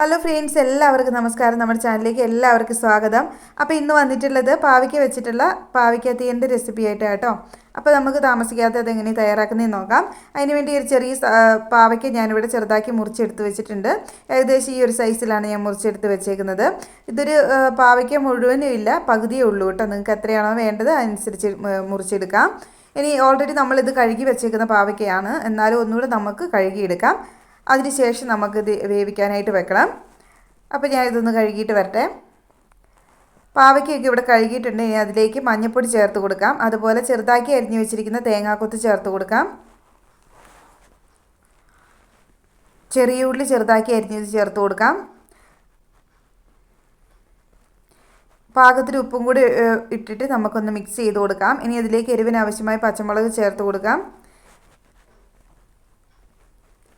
Hello friends, എല്ലാവർക്കും നമസ്കാരം. നമ്മുടെ ചാനലിലേക്ക് എല്ലാവർക്കും സ്വാഗതം. അപ്പോൾ ഇന്ന് വന്നിട്ടുള്ളത് പാവയ്ക്ക വെച്ചിട്ടുള്ള പാവയ്ക്ക തീയൻ്റെ റെസിപ്പി ആയിട്ടാണ് കേട്ടോ. അപ്പോൾ നമുക്ക് താമസിക്കാതെ അതെങ്ങനെ തയ്യാറാക്കുന്നതെന്ന് നോക്കാം. അതിനുവേണ്ടി ഒരു ചെറിയ പാവയ്ക്ക ഞാനിവിടെ ചെറുതാക്കി മുറിച്ചെടുത്ത് വെച്ചിട്ടുണ്ട്. ഏകദേശം ഈ ഒരു സൈസിലാണ് ഞാൻ മുറിച്ചെടുത്ത് വെച്ചേക്കുന്നത്. ഇതൊരു പാവയ്ക്ക മുഴുവനും ഇല്ല, പകുതിയേ ഉള്ളൂ കേട്ടോ. നിങ്ങൾക്ക് എത്രയാണോ വേണ്ടത് അതനുസരിച്ച് മുറിച്ചെടുക്കാം. ഇനി ഓൾറെഡി നമ്മളിത് കഴുകി വെച്ചേക്കുന്ന പാവയ്ക്കയാണ്, എന്നാലും ഒന്നുകൂടെ നമുക്ക് കഴുകിയെടുക്കാം. അതിനുശേഷം നമുക്കിത് വേവിക്കാനായിട്ട് വെക്കണം. അപ്പോൾ ഞാൻ ഇതൊന്ന് കഴുകിയിട്ട് വരട്ടെ. പാവയ്ക്കൊക്കെ ഇവിടെ കഴുകിയിട്ടുണ്ട്. ഇനി അതിലേക്ക് മഞ്ഞൾപ്പൊടി ചേർത്ത് കൊടുക്കാം. അതുപോലെ ചെറുതാക്കി അരിഞ്ഞു വെച്ചിരിക്കുന്ന തേങ്ങാക്കൊത്ത് ചേർത്ത് കൊടുക്കാം. ചെറിയ ഉള്ളി ചെറുതാക്കി അരിഞ്ഞത് ചേർത്ത് കൊടുക്കാം. പാകത്തിന് ഉപ്പും കൂടി ഇട്ടിട്ട് നമുക്കൊന്ന് മിക്സ് ചെയ്ത് കൊടുക്കാം. ഇനി അതിലേക്ക് എരിവിന് ആവശ്യമായ പച്ചമുളക് ചേർത്ത് കൊടുക്കാം.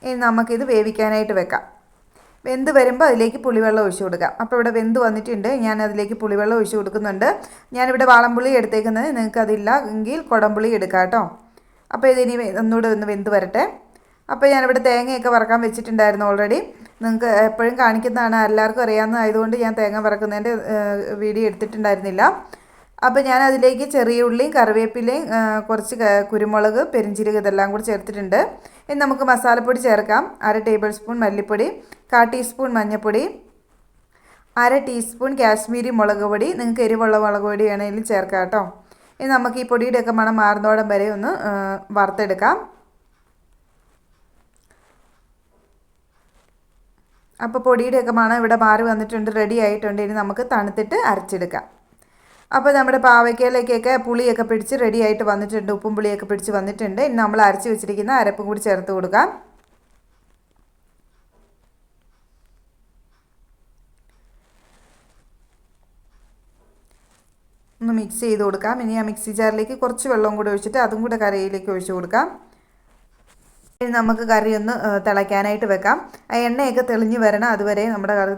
ഇനി നമുക്കിത് വേവിക്കാനായിട്ട് വെക്കാം. വെന്ത് വരുമ്പോൾ അതിലേക്ക് പുളിവെള്ളം ഒഴിച്ചു കൊടുക്കാം. അപ്പോൾ ഇവിടെ വെന്ത് വന്നിട്ടുണ്ട്. ഞാൻ അതിലേക്ക് പുളിവെള്ളം ഒഴിച്ചു കൊടുക്കുന്നുണ്ട്. ഞാനിവിടെ വാളംപുളി എടുത്തേക്കുന്നത്, നിങ്ങൾക്ക് അതില്ല എങ്കിൽ കുടംപുളി എടുക്കാം കേട്ടോ. അപ്പോൾ ഇതിനി ഒന്നുകൂടെ ഒന്ന് വെന്ത് വരട്ടെ. അപ്പോൾ ഞാനിവിടെ തേങ്ങയൊക്കെ വറക്കാൻ വെച്ചിട്ടുണ്ടായിരുന്നു ഓൾറെഡി. നിങ്ങൾക്ക് എപ്പോഴും കാണിക്കുന്നതാണ്, എല്ലാവർക്കും അറിയാവുന്നതായതുകൊണ്ട് ഞാൻ തേങ്ങ വറക്കുന്നതിൻ്റെ വീഡിയോ എടുത്തിട്ടുണ്ടായിരുന്നില്ല. അപ്പോൾ ഞാൻ അതിലേക്ക് ചെറിയ ഉള്ളിയും കറിവേപ്പിലയും കുറച്ച് കുരുമുളക്, പെരിഞ്ചീരകം ഇതെല്ലാം കൂടി ചേർത്തിട്ടുണ്ട്. ഇനി നമുക്ക് മസാലപ്പൊടി ചേർക്കാം. 1/2 ടേബിൾ സ്പൂൺ മല്ലിപ്പൊടി, 1/4 ടീസ്പൂൺ മഞ്ഞൾപ്പൊടി, 1/2 ടീസ്പൂൺ കാശ്മീരി മുളക് പൊടി. നിങ്ങൾക്ക് എരിവുള്ള മുളക് പൊടി വേണമെങ്കിലും ചേർക്കാം കേട്ടോ. ഇനി നമുക്ക് ഈ പൊടിയുടെയൊക്കെ മണം മാറുന്നോടം വരെ ഒന്ന് വറുത്തെടുക്കാം. അപ്പോൾ പൊടിയുടെയൊക്കെ മണം ഇവിടെ മാറി വന്നിട്ടുണ്ട്, റെഡി ആയിട്ടുണ്ട്. ഇനി നമുക്ക് തണുത്തിട്ട് അരച്ചെടുക്കാം. അപ്പോൾ നമ്മുടെ പാവയ്ക്കയിലേക്കൊക്കെ പുളിയൊക്കെ പിടിച്ച് റെഡി ആയിട്ട് വന്നിട്ടുണ്ട്, ഉപ്പും പുളിയൊക്കെ പിടിച്ച് വന്നിട്ടുണ്ട്. ഇനി നമ്മൾ അരച്ച് വെച്ചിരിക്കുന്ന അരപ്പും കൂടി ചേർത്ത് കൊടുക്കാം. ഒന്ന് മിക്സ് ചെയ്ത് കൊടുക്കാം. ഇനി ആ മിക്സി ജാറിലേക്ക് കുറച്ച് വെള്ളം കൂടി ഒഴിച്ചിട്ട് അതും കൂടെ കറിയിലേക്ക് ഒഴിച്ച് കൊടുക്കാം. ഇനി നമുക്ക് കറി ഒന്ന് തിളയ്ക്കാനായിട്ട് വെക്കാം. ആ എണ്ണയൊക്കെ തെളിഞ്ഞ് വരണം, അതുവരെ നമ്മുടെ കറി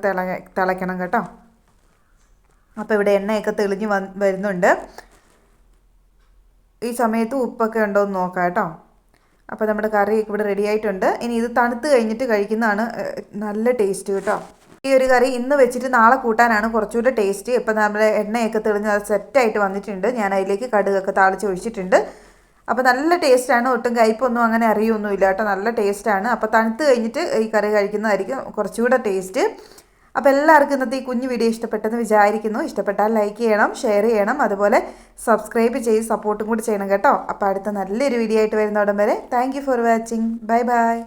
തിളയ്ക്കണം കേട്ടോ. അപ്പോൾ ഇവിടെ എണ്ണയൊക്കെ തെളിഞ്ഞ് വരുന്നുണ്ട്. ഈ സമയത്ത് ഉപ്പൊക്കെ ഉണ്ടോ എന്ന് നോക്കാം കേട്ടോ. അപ്പോൾ നമ്മുടെ കറിയൊക്കെ ഇവിടെ റെഡി ആയിട്ടുണ്ട്. ഇനി ഇത് തണുത്ത് കഴിഞ്ഞിട്ട് കഴിക്കുന്നതാണ് നല്ല ടേസ്റ്റ് കേട്ടോ. ഈ ഒരു കറി ഇന്ന് വെച്ചിട്ട് നാളെ കൂട്ടാനാണ് കുറച്ചുകൂടെ ടേസ്റ്റ്. ഇപ്പോൾ നമ്മുടെ എണ്ണയൊക്കെ തെളിഞ്ഞ് അത് സെറ്റായിട്ട് വന്നിട്ടുണ്ട്. ഞാൻ അതിലേക്ക് കടുകൊക്കെ താളിച്ച് ഒഴിച്ചിട്ടുണ്ട്. അപ്പോൾ നല്ല ടേസ്റ്റാണ്, ഒട്ടും കയ്പൊന്നും അങ്ങനെ അറിയൊന്നുമില്ല കേട്ടോ. നല്ല ടേസ്റ്റാണ്. അപ്പോൾ തണുത്ത് കഴിഞ്ഞിട്ട് ഈ കറി കഴിക്കുന്നതായിരിക്കും കുറച്ചുകൂടെ ടേസ്റ്റ്. അപ്പോൾ എല്ലാവർക്കും ഇന്നത്തെ ഈ കുഞ്ഞു വീഡിയോ ഇഷ്ടപ്പെട്ടെന്ന് വിചാരിക്കുന്നു. ഇഷ്ടപ്പെട്ടാൽ ലൈക്ക് ചെയ്യണം, ഷെയർ ചെയ്യണം, അതുപോലെ സബ്സ്ക്രൈബ് ചെയ്ത് സപ്പോർട്ടും കൂടി ചെയ്യണം കേട്ടോ. അപ്പോൾ അടുത്ത നല്ലൊരു വീഡിയോ ആയിട്ട് വരുന്നോടം വരെ thank you for watching. Bye bye.